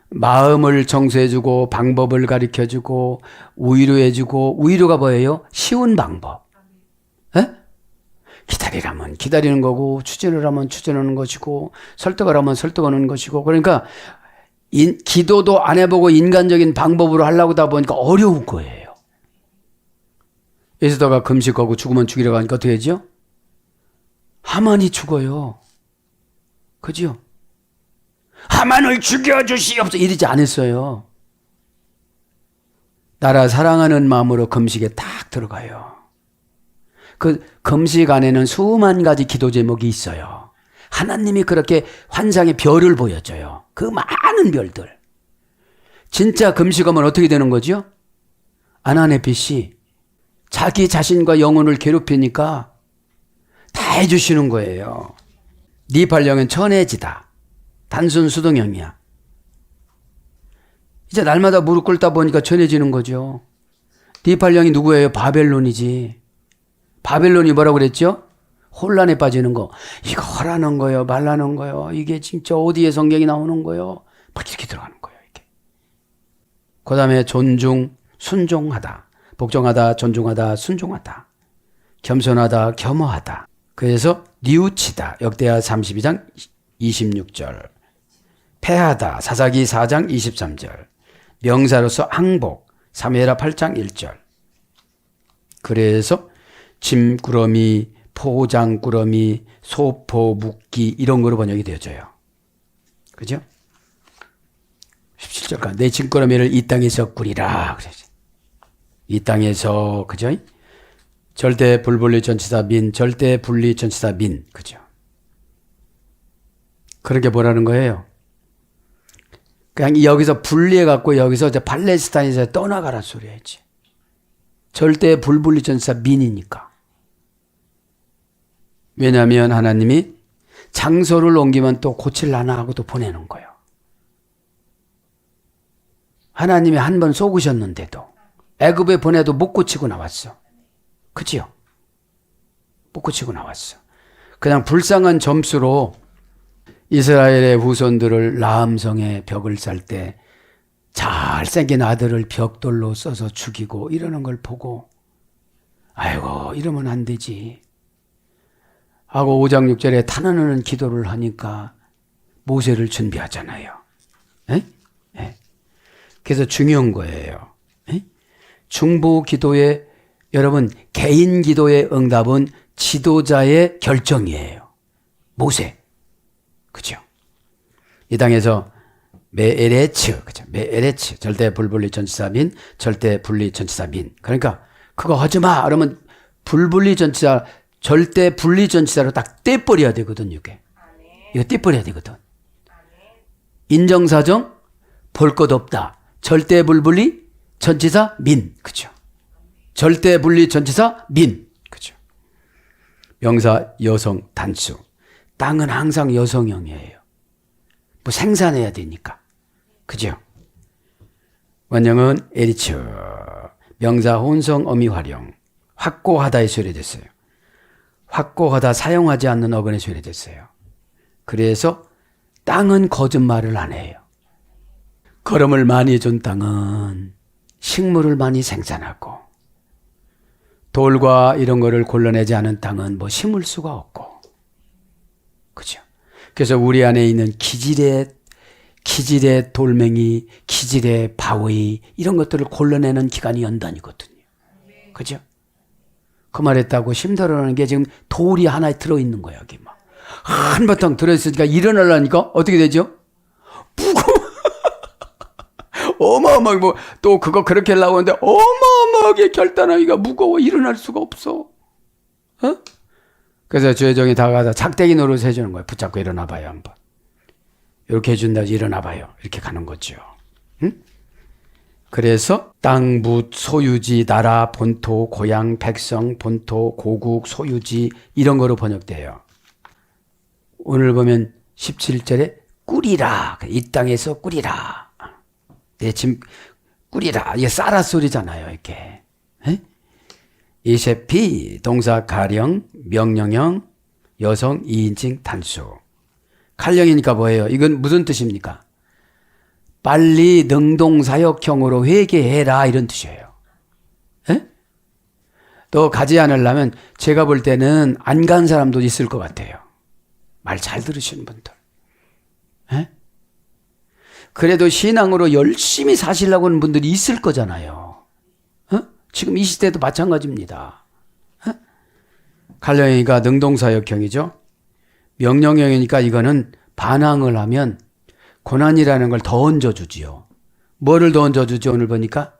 마음을 정수해주고 방법을 가르쳐주고 위로해주고. 위로가 뭐예요? 쉬운 방법. 에? 기다리라면 기다리는 거고, 추진을 하면 추진하는 것이고, 설득을 하면 설득하는 것이고. 그러니까 기도도 안 해보고 인간적인 방법으로 하려고 하다 보니까 어려운 거예요. 에스더가 금식하고 죽으면 죽이려고 하니까 어떻게 하죠? 하만이 죽어요. 그죠? 하만을 죽여주시옵소서 이러지 않았어요. 나라 사랑하는 마음으로 금식에 딱 들어가요. 그 금식 안에는 수만 가지 기도 제목이 있어요. 하나님이 그렇게 환상의 별을 보여줘요. 그 많은 별들. 진짜 금식하면 어떻게 되는 거죠? 아나네핏이 자기 자신과 영혼을 괴롭히니까 다 해주시는 거예요. 네 발령은 천해지다. 단순 수동형이야. 이제 날마다 무릎 꿇다 보니까 천해지는 거죠. 네 발령이 누구예요? 바벨론이지. 바벨론이 뭐라고 그랬죠? 혼란에 빠지는 거. 이거 하라는 거예요? 말라는 거예요? 이게 진짜 어디에 성경이 나오는 거예요? 막 이렇게 들어가는 거예요. 이게. 그 다음에 존중, 순종하다. 복종하다, 존중하다, 순종하다. 겸손하다, 겸허하다. 그래서 뉘우치다. 역대하 32장 26절. 패하다. 사사기 4장 23절. 명사로서 항복. 사무엘하 8장 1절. 그래서 짐꾸러미, 포장꾸러미, 소포, 묵기 이런 거로 번역이 되어져요. 그죠? 17절까지 내 짐꾸러미를 이 땅에서 꾸리라. 그러지. 이 땅에서, 그죠? 절대 불분리 전치사 민, 절대 분리 전치사 민, 그죠? 그렇게 뭐라는 거예요? 그냥 여기서 분리해갖고 여기서 이제 팔레스타인에서 떠나가라 소리야지. 절대 불분리 전치사 민이니까. 왜냐하면 하나님이 장소를 옮기면 또 고칠라나 하고 또 보내는 거예요. 하나님이 한 번 속으셨는데도 애굽에 보내도 못 고치고 나왔어. 그지요? 못 고치고 나왔어. 그냥 불쌍한 점수로 이스라엘의 후손들을 라암성에 벽을 쌀 때 잘생긴 아들을 벽돌로 써서 죽이고 이러는 걸 보고 아이고 이러면 안 되지 하고 5장 6절에 탄원하는 기도를 하니까 모세를 준비하잖아요. 에? 에. 그래서 중요한 거예요. 에? 중보 기도의 여러분 개인 기도의 응답은 지도자의 결정이에요. 모세. 그죠? 이 땅에서 메에레츠, 그죠? 메에레츠, 절대 불분리 전치사 민, 절대 분리 전치사 민. 그러니까 그거 하지 마. 그러면 불분리 전치사, 절대 분리 전치사로 딱 떼버려야 되거든, 이게. 이거 떼버려야 되거든. 인정사정, 볼 것 없다. 절대 불분리 전치사 민, 그죠? 절대 분리 전치사 민, 그죠? 명사 여성 단수. 땅은 항상 여성형이에요. 뭐 생산해야 되니까. 그죠? 원형은 에리츠, 명사 혼성 어미 활용, 확고하다에 수료됐어요. 확고하다, 사용하지 않는 어근에 수료됐어요. 그래서 땅은 거짓말을 안 해요. 걸음을 많이 준 땅은 식물을 많이 생산하고, 돌과 이런 거를 골라내지 않은 땅은 뭐 심을 수가 없고, 그죠? 그래서 우리 안에 있는 기질의 돌멩이, 기질의 바위, 이런 것들을 골라내는 기간이 연단이거든요. 그죠? 그 말했다고 힘들어하는 게 지금 돌이 하나에 들어있는 거야, 여기 막. 한바탕 들어있으니까 일어나려니까 어떻게 되죠? 무거워. 어마어마하게 뭐, 또 그거 그렇게 하려고 하는데 어마어마하게 결단하기가 무거워. 일어날 수가 없어. 어? 그래서 주혜정이 다가가서 작대기 노릇 해주는 거예요. 붙잡고 일어나봐요, 한번. 이렇게 해준다, 일어나봐요. 이렇게 가는 거죠. 응? 그래서 땅, 묻, 소유지, 나라, 본토, 고향, 백성, 본토, 고국, 소유지, 이런 거로 번역돼요. 오늘 보면 17절에 꾸리라. 이 땅에서 꾸리라. 내 짐 꾸리라. 이게 싸라 소리잖아요, 이렇게. 에? 이세피, 동사 가령, 명령형, 여성 2인칭 단수. 칼령이니까 뭐예요? 이건 무슨 뜻입니까? 빨리 능동사역형으로 회개해라, 이런 뜻이에요. 에? 너 가지 않으려면 제가 볼 때는 안 간 사람도 있을 것 같아요. 말 잘 들으시는 분들. 에? 그래도 신앙으로 열심히 사시려고 하는 분들이 있을 거잖아요. 어? 지금 이 시대도 마찬가지입니다. 어? 칼령이니까 능동사역형이죠. 명령형이니까 이거는 반항을 하면 고난이라는 걸 더 얹어주지요. 뭐를 더 얹어주지? 오늘 보니까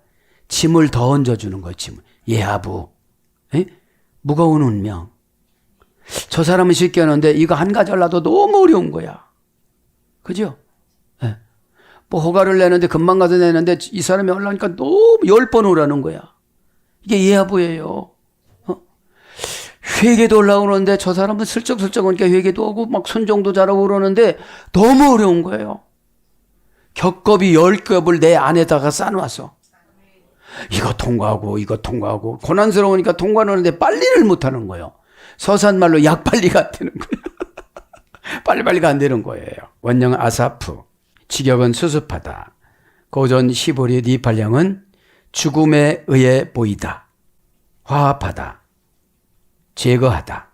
짐을 더 얹어주는 거예요. 짐을. 예하부. 에? 무거운 운명. 저 사람은 쉽게 하는데 이거 한 가지 하려도 너무 어려운 거야. 그죠? 예. 뭐 허가를 내는데 금방 가서 내는데 이 사람이 하려니까 너무 10번 오라는 거야. 이게 예하부예요. 어? 회개도 올라오는데 저 사람은 슬쩍슬쩍 오니까 회개도 하고 막 순종도 잘하고 그러는데 너무 어려운 거예요. 겹겹이 10겹을 내 안에다가 쌓아놨어. 이거 통과하고 고난스러우니까 통과는 하는데 빨리를 못하는 거예요. 서산말로 약빨리가 안 되는 거예요. 빨리빨리가 안 되는 거예요. 원형 아사프, 직역은 수습하다. 고전 시보리 니팔령은 죽음에 의해 보이다. 화합하다. 제거하다.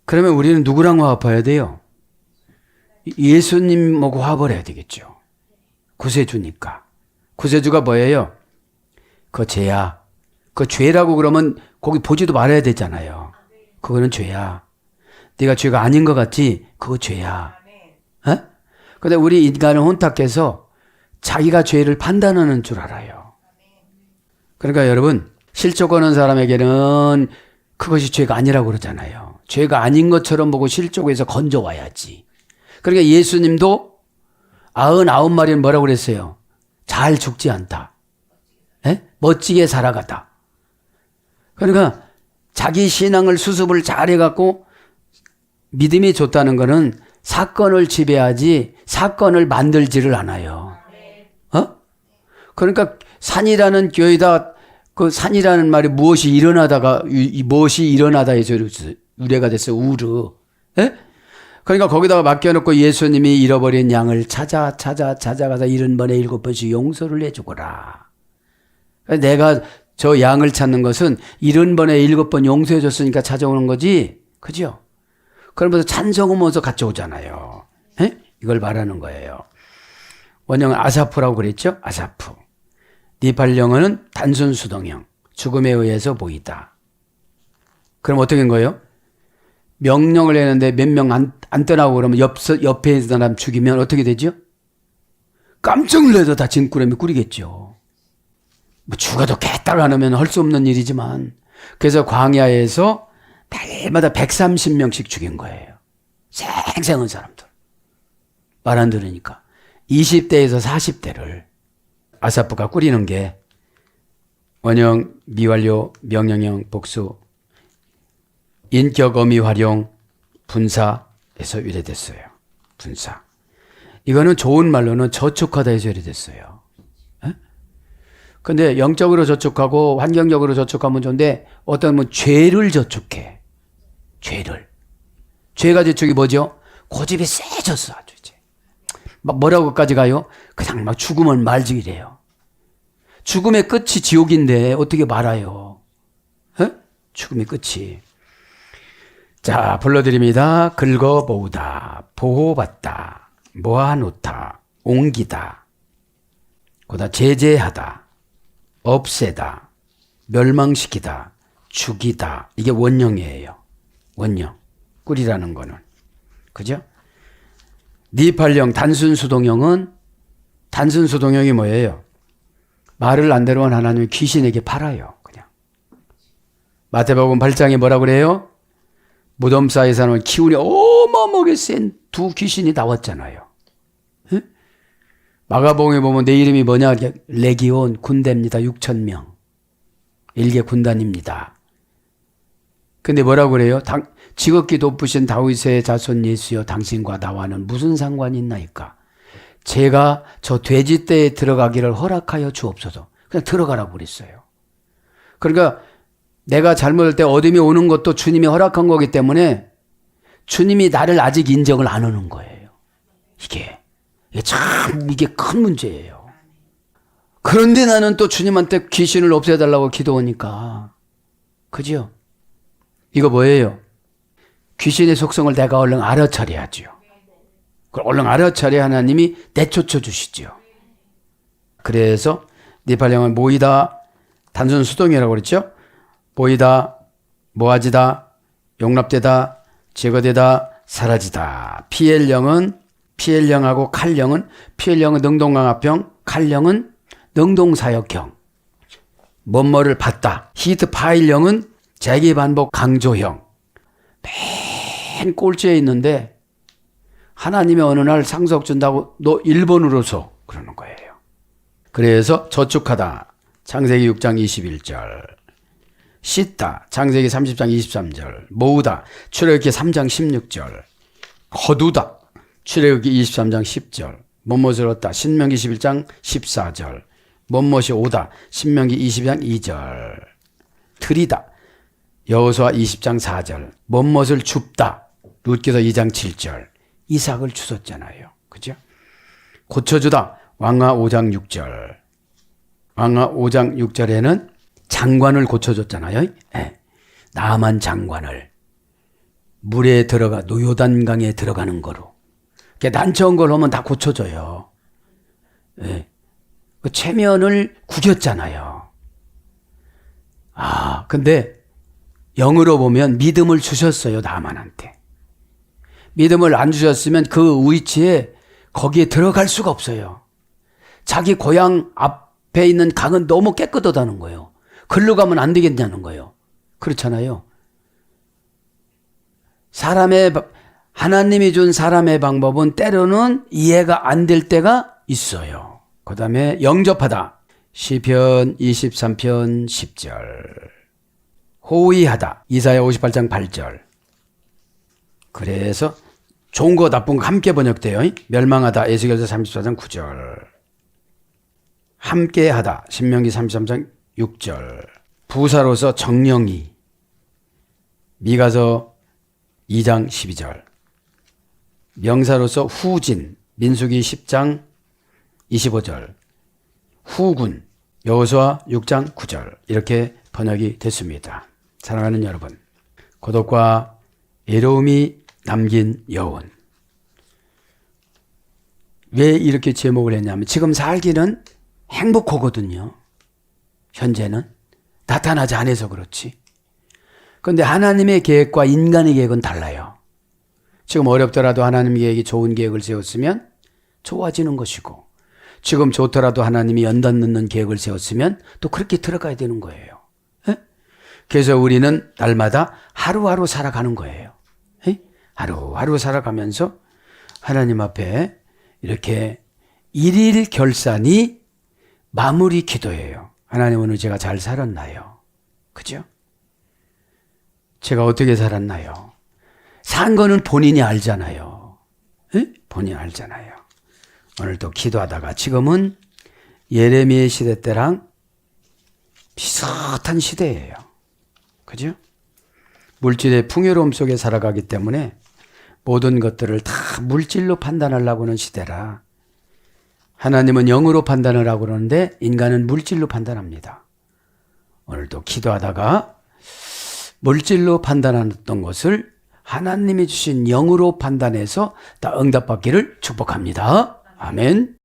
그러면 우리는 누구랑 화합해야 돼요? 예수님하고 화합을 해야 되겠죠. 구세주니까. 구세주가 뭐예요? 그 죄야. 그 죄라고 그러면 거기 보지도 말아야 되잖아요. 그거는 죄야. 네가 죄가 아닌 것 같지? 그거 죄야. 어? 근데 우리 인간은 혼탁해서 자기가 죄를 판단하는 줄 알아요. 그러니까 여러분, 실족 하는 사람에게는 그것이 죄가 아니라고 그러잖아요. 죄가 아닌 것처럼 보고 실족해서 건져와야지. 그러니까 예수님도 99마리는 뭐라고 그랬어요? 잘 죽지 않다. 에? 멋지게 살아가다. 그러니까 자기 신앙을 수습을 잘 해갖고 믿음이 좋다는 것은 사건을 지배하지 사건을 만들지를 않아요. 어? 그러니까 산이라는 교회다. 그 산이라는 말이 무엇이 일어나다에서 유래가 됐어요. 우르. 에? 그러니까 거기다가 맡겨놓고 예수님이 잃어버린 양을 찾아가서 70번에 7번씩 용서를 해주거라. 내가 저 양을 찾는 것은 70번에 7번 용서해 줬으니까 찾아오는 거지. 그죠? 그러면서 찬성하면서 같이 오잖아요. 에? 이걸 말하는 거예요. 원형은 아사프라고 그랬죠? 아사프. 니팔령어는 단순 수동형. 죽음에 의해서 보이다. 그럼 어떻게 된 거예요? 명령을 했는데 몇 명 안 떠나고 그러면 옆에 있는 사람 죽이면 어떻게 되죠? 깜짝 놀라서 다 진꾸러미 꾸리겠죠. 뭐 죽어도 개딱 안 하면 할 수 없는 일이지만. 그래서 광야에서 날마다 130명씩 죽인 거예요. 생생한 사람들. 말 안 들으니까. 20대에서 40대를 아사프가 꾸리는 게 원형, 미완료, 명령형, 복수, 인격 어미 활용, 분사에서 유래됐어요. 분사. 이거는 좋은 말로는 저축하다 해서 유래됐어요. 근데 영적으로 저축하고 환경적으로 저축하면 좋은데 어떤 분 죄를 저축해. 죄를. 죄가 저축이 뭐죠? 고집이 세졌어 아주 이제. 막 뭐라고까지 가요? 그냥 막 죽으면 말지 이래요. 죽음의 끝이 지옥인데 어떻게 말아요? 죽음의 끝이. 자, 불러드립니다. 긁어모으다, 보호받다, 모아놓다, 옮기다, 그다음 제재하다, 없애다, 멸망시키다, 죽이다. 이게 원형이에요. 원형. 꿀이라는 거는. 그죠? 니팔령 단순수동형은 단순수동형이 뭐예요? 말을 안 들으면 하나님이 귀신에게 팔아요. 그냥. 마태복음 8장에 뭐라고 그래요? 무덤 사이에서는 기운이 어마어마하게 센 두 귀신이 나왔잖아요. 에? 마가복음에 보면 내 이름이 뭐냐? 레기온 군대입니다. 6,000명. 일개 군단입니다. 근데 뭐라고 그래요? 지극히 높으신 다윗의 자손 예수여 당신과 나와는 무슨 상관이 있나이까? 제가 저 돼지떼에 들어가기를 허락하여 주옵소서. 그냥 들어가라고 그랬어요. 그러니까 내가 잘못할 때 어둠이 오는 것도 주님이 허락한 거기 때문에 주님이 나를 아직 인정을 안 하는 거예요. 이게 큰 문제예요. 그런데 나는 또 주님한테 귀신을 없애달라고 기도하니까. 그죠? 이거 뭐예요? 귀신의 속성을 내가 얼른 알아차려야죠. 그걸 얼른 알아차려 하나님이 내쫓아 주시죠. 그래서 니팔령은 모이다, 단순 수동이라고 그랬죠? 모이다, 모아지다, 용납되다, 제거되다, 사라지다. 피엘령하고 칼령은 피엘령은 능동강압형, 칼령은 능동사역형. 뭐뭐를 받다. 히트 파일령은 재기반복 강조형. 맨 꼴찌에 있는데 하나님이 어느 날 상속 준다고 너 1번으로 서 그러는 거예요. 그래서 저축하다. 창세기 6장 21절. 씻다. 창세기 30장 23절. 모으다. 출애굽기 3장 16절. 거두다. 출애굽기 23장 10절. 못못을 얻다. 신명기 11장 14절. 못못이 오다. 신명기 20장 2절. 들이다. 여호수아 20장 4절. 못못을 줍다. 룻기서 2장 7절. 이삭을 주셨잖아요. 그죠? 고쳐주다. 왕하 5장 6절. 왕하 5장 6절에는 장관을 고쳐줬잖아요. 네. 나만 장관을 물에 들어가 요단강에 들어가는 거로. 난처한 걸 하면 다 고쳐줘요. 네. 그 체면을 구겼잖아요. 근데 영으로 보면 믿음을 주셨어요. 나만한테. 믿음을 안 주셨으면 그 위치에 거기에 들어갈 수가 없어요. 자기 고향 앞에 있는 강은 너무 깨끗하다는 거예요. 글로 가면 안 되겠냐는 거예요. 그렇잖아요. 하나님이 준 사람의 방법은 때로는 이해가 안 될 때가 있어요. 그 다음에 영접하다. 시편 23편 10절. 호의하다. 이사야 58장 8절. 그래서 좋은 거 나쁜 거 함께 번역돼요. 멸망하다. 에스겔서 34장 9절. 함께하다. 신명기 33장 6절. 부사로서 정령이. 미가서 2장 12절. 명사로서 후진. 민수기 10장 25절. 후군. 여호수아 6장 9절. 이렇게 번역이 됐습니다. 사랑하는 여러분, 고독과 애로움이 남긴 여운. 왜 이렇게 제목을 했냐면 지금 살기는 행복하거든요. 현재는 나타나지 않아서 그렇지. 그런데 하나님의 계획과 인간의 계획은 달라요. 지금 어렵더라도 하나님의 계획이 좋은 계획을 세웠으면 좋아지는 것이고, 지금 좋더라도 하나님이 연단 넣는 계획을 세웠으면 또 그렇게 들어가야 되는 거예요. 에? 그래서 우리는 날마다 하루하루 살아가는 거예요. 에? 하루하루 살아가면서 하나님 앞에 이렇게 일일 결산이 마무리 기도예요. 하나님, 오늘 제가 잘 살았나요? 그죠? 제가 어떻게 살았나요? 한 거는 본인이 알잖아요. 예? 본인이 알잖아요. 오늘도 기도하다가 지금은 예레미야 시대 때랑 비슷한 시대예요. 그죠? 물질의 풍요로움 속에 살아가기 때문에 모든 것들을 다 물질로 판단하려고 하는 시대라. 하나님은 영으로 판단을 하고 그러는데 인간은 물질로 판단합니다. 오늘도 기도하다가 물질로 판단했던 것을 하나님이 주신 영으로 판단해서 다 응답받기를 축복합니다. 아멘.